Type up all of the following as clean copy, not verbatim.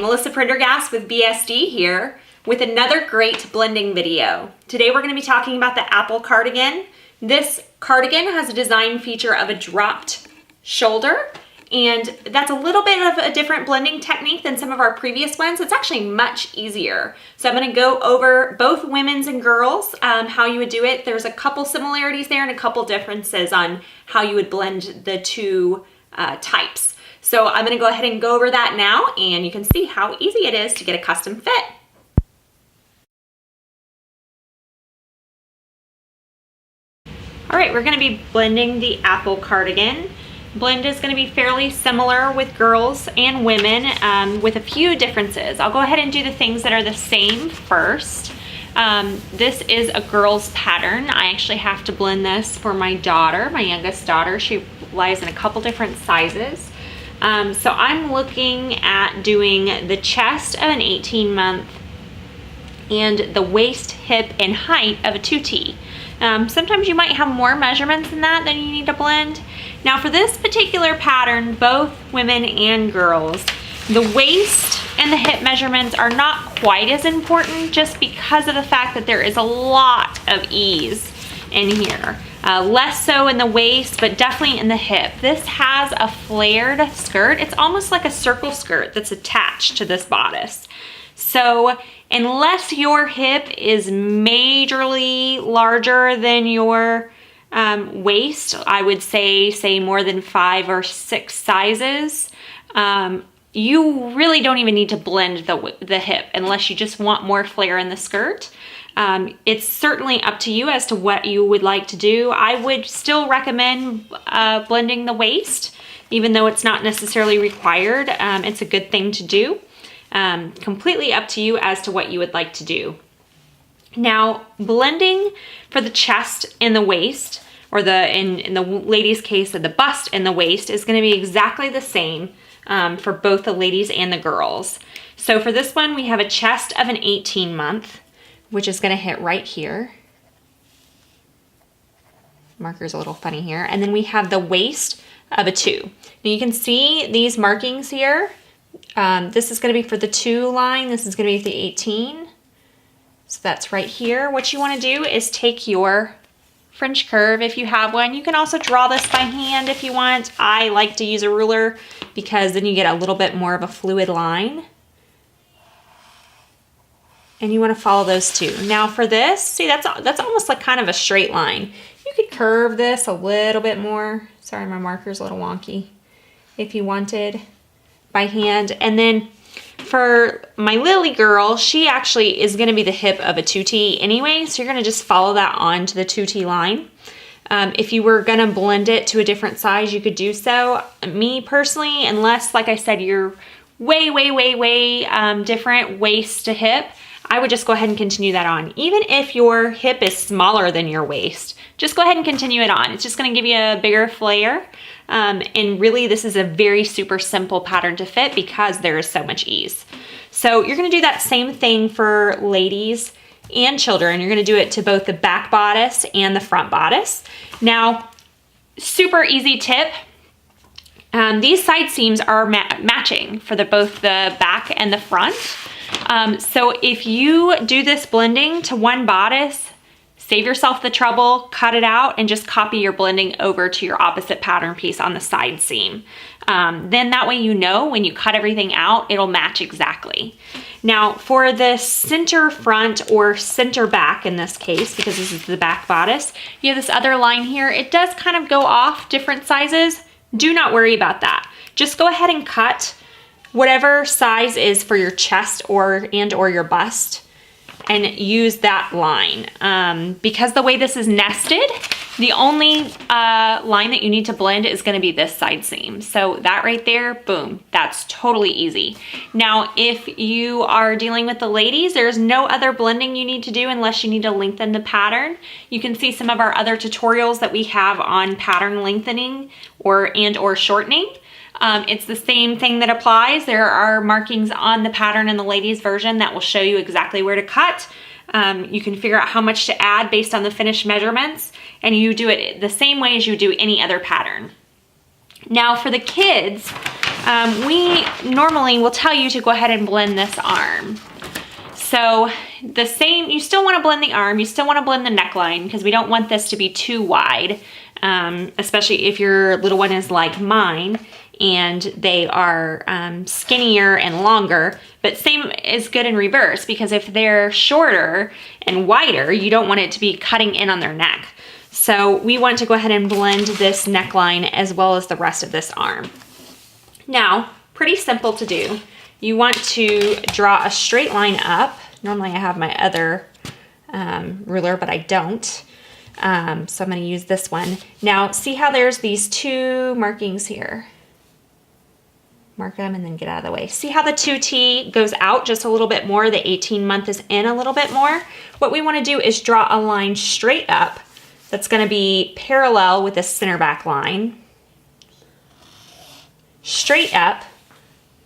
Melissa Prendergast with BSD here with another great blending video. Today we're going to be talking about the Apple Cardigan. This cardigan has a design feature of a dropped shoulder, and that's a little bit of a different blending technique than some of our previous ones. It's actually much easier. So I'm going to go over both women's and girls, how you would do it. There's a couple similarities there and a couple differences on how you would blend the two types. So I'm going to go ahead and go over that now, and you can see how easy it is to get a custom fit. All right, we're going to be blending the Apple Cardigan. Blend is going to be fairly similar with girls and women with a few differences. I'll go ahead and do the things that are the same first. This is a girl's pattern. I actually have to blend this for my daughter, my youngest daughter. She lies in a couple different sizes. So I'm looking at doing the chest of an 18-month and the waist, hip, and height of a 2T. Sometimes you might have more measurements than that you need to blend. Now for this particular pattern, both women and girls, the waist and the hip measurements are not quite as important just because of the fact that there is a lot of ease in here. Less so in the waist, but definitely in the hip. This has a flared skirt. It's almost like a circle skirt that's attached to this bodice. So unless your hip is majorly larger than your waist, I would say more than 5 or 6 sizes, you really don't even need to blend the hip unless you just want more flare in the skirt. It's certainly up to you as to what you would like to do. I would still recommend blending the waist, even though it's not necessarily required. It's a good thing to do. Completely up to you as to what you would like to do. Now, blending for the chest and the waist, or in the ladies' case, the bust and the waist, is going to be exactly the same for both the ladies and the girls. So for this one, we have a chest of an 18-month, which is going to hit right here. Marker's a little funny here. And then we have the waist of a 2. Now you can see these markings here. This is going to be for the 2 line. This is going to be the 18. So that's right here. What you want to do is take your French curve if you have one. You can also draw this by hand if you want. I like to use a ruler because then you get a little bit more of a fluid line. And you want to follow those two. Now for this, see that's almost like kind of a straight line. You could curve this a little bit more. Sorry, my marker's a little wonky. If you wanted, by hand. And then for my Lily girl, she actually is going to be the hip of a 2T anyway, so you're going to just follow that on to the 2T line. If you were going to blend it to a different size, you could do so. Me personally, unless, like I said, you're way different waist to hip, I would just go ahead and continue that on. Even if your hip is smaller than your waist, just go ahead and continue it on. It's just going to give you a bigger flare. And really, this is a very super simple pattern to fit because there is so much ease. So you're going to do that same thing for ladies and children. You're going to do it to both the back bodice and the front bodice. Now, super easy tip. These side seams are matching for both the back and the front. So if you do this blending to one bodice, save yourself the trouble, cut it out, and just copy your blending over to your opposite pattern piece on the side seam. Then that way you know when you cut everything out, it'll match exactly. Now for the center front or center back in this case, because this is the back bodice, you have this other line here. It does kind of go off different sizes. Do not worry about that. Just go ahead and cut whatever size is for your chest or your bust and use that line. Because the way this is nested, the only line that you need to blend is going to be this side seam. So that right there, boom, that's totally easy. Now, if you are dealing with the ladies, there's no other blending you need to do unless you need to lengthen the pattern. You can see some of our other tutorials that we have on pattern lengthening or shortening. It's the same thing that applies. There are markings on the pattern in the ladies version that will show you exactly where to cut. You can figure out how much to add based on the finished measurements, and you do it the same way as you do any other pattern. Now for the kids, we normally will tell you to go ahead and blend this arm. So the same, you still want to blend the arm, you still want to blend the neckline because we don't want this to be too wide, especially if your little one is like mine and they are skinnier and longer, but same is good in reverse because if they're shorter and wider, you don't want it to be cutting in on their neck. So we want to go ahead and blend this neckline as well as the rest of this arm. Now, pretty simple to do. You want to draw a straight line up. Normally I have my other ruler, but I don't. So I'm going to use this one. Now, see how there's these two markings here? Mark them and then get out of the way. See how the 2T goes out just a little bit more? The 18 month is in a little bit more. What we want to do is draw a line straight up that's going to be parallel with the center back line. Straight up.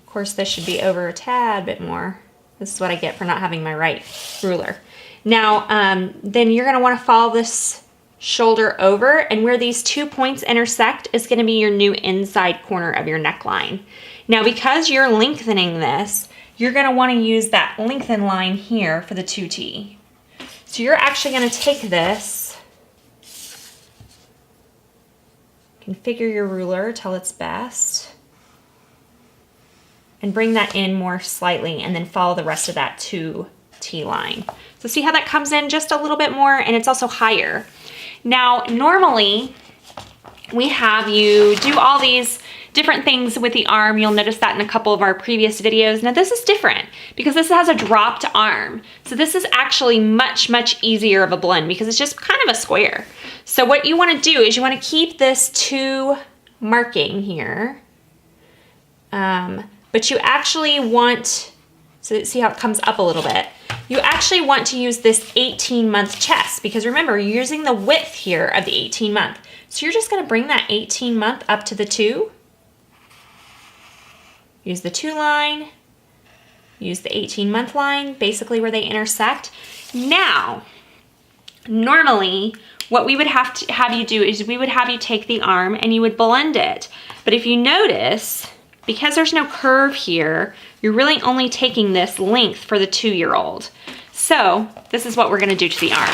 Of course, this should be over a tad bit more. This is what I get for not having my right ruler. Now, then you're going to want to follow this shoulder over, and where these 2 points intersect is going to be your new inside corner of your neckline. Now, because you're lengthening this, you're going to want to use that lengthen line here for the 2T. So you're actually going to take this, configure your ruler till it's best, and bring that in more slightly and then follow the rest of that 2T line. So see how that comes in just a little bit more, and it's also higher. Now, normally we have you do all these different things with the arm. You'll notice that in a couple of our previous videos. Now this is different because this has a dropped arm. So this is actually much, much easier of a blend because it's just kind of a square. So what you want to do is you want to keep this 2 marking here. But you actually want, so see how it comes up a little bit. You actually want to use this 18-month chest because remember, you're using the width here of the 18-month. So you're just going to bring that 18-month up to the 2. Use the 2 line, use the 18-month line, basically where they intersect. Now, normally what we would have to have you do is we would have you take the arm and you would blend it. But if you notice, because there's no curve here, you're really only taking this length for the 2-year-old. So this is what we're gonna do to the arm.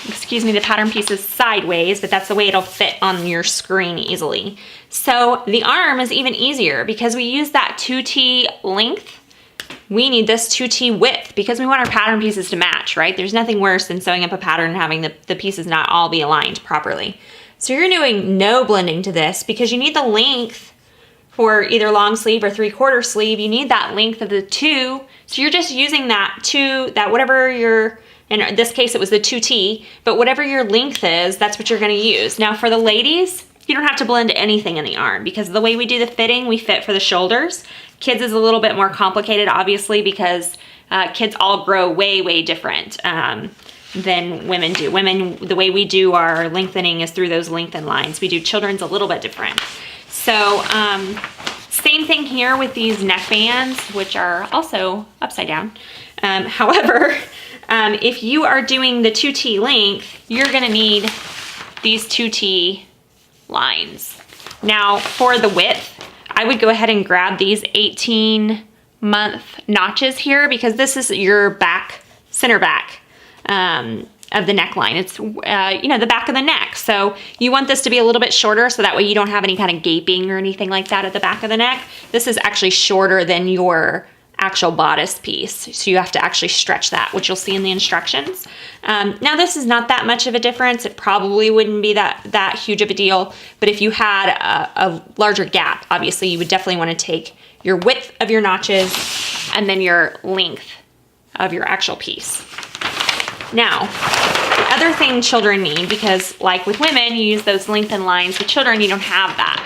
Excuse me, the pattern piece is sideways, but that's the way it'll fit on your screen easily. So the arm is even easier because we use that 2T length. We need this 2T width because we want our pattern pieces to match, right? There's nothing worse than sewing up a pattern and having the pieces not all be aligned properly. So you're doing no blending to this because you need the length for either long sleeve or 3/4 sleeve. You need that length of the 2. So you're just using that 2, that whatever your, in this case it was the 2T, but whatever your length is, that's what you're gonna use. Now for the ladies, you don't have to blend anything in the arm because the way we do the fitting, we fit for the shoulders. Kids is a little bit more complicated, obviously, because kids all grow way, way different than women do. Women, the way we do our lengthening is through those lengthen lines. We do children's a little bit different. So same thing here with these neck bands, which are also upside down. However, if you are doing the 2T length, you're gonna need these 2T lines. Now for the width, I would go ahead and grab these 18-month notches here because this is your back, center back of the neckline. It's, you know, the back of the neck. So you want this to be a little bit shorter so that way you don't have any kind of gaping or anything like that at the back of the neck. This is actually shorter than your actual bodice piece. So you have to actually stretch that, which you'll see in the instructions. Now this is not that much of a difference. It probably wouldn't be that huge of a deal, but if you had a larger gap, obviously you would definitely want to take your width of your notches and then your length of your actual piece. Now, the other thing children need, because like with women, you use those lengthen lines, with children, you don't have that.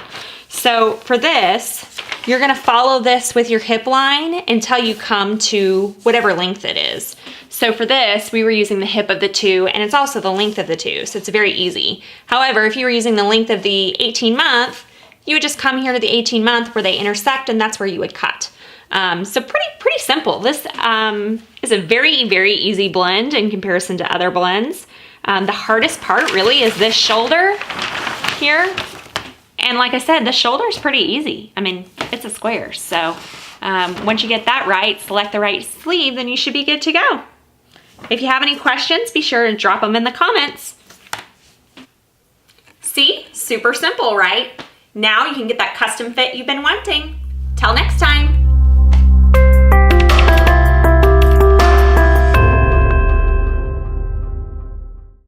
So for this, you're gonna follow this with your hip line until you come to whatever length it is. So for this, we were using the hip of the 2, and it's also the length of the 2, so it's very easy. However, if you were using the length of the 18-month, you would just come here to the 18-month where they intersect, and that's where you would cut. So pretty simple. This is a very, very easy blend in comparison to other blends. The hardest part really is this shoulder here. And like I said, the shoulder is pretty easy. I mean, it's a square. So once you get that right, select the right sleeve, then you should be good to go. If you have any questions, be sure to drop them in the comments. See? Super simple, right? Now you can get that custom fit you've been wanting. Till next time.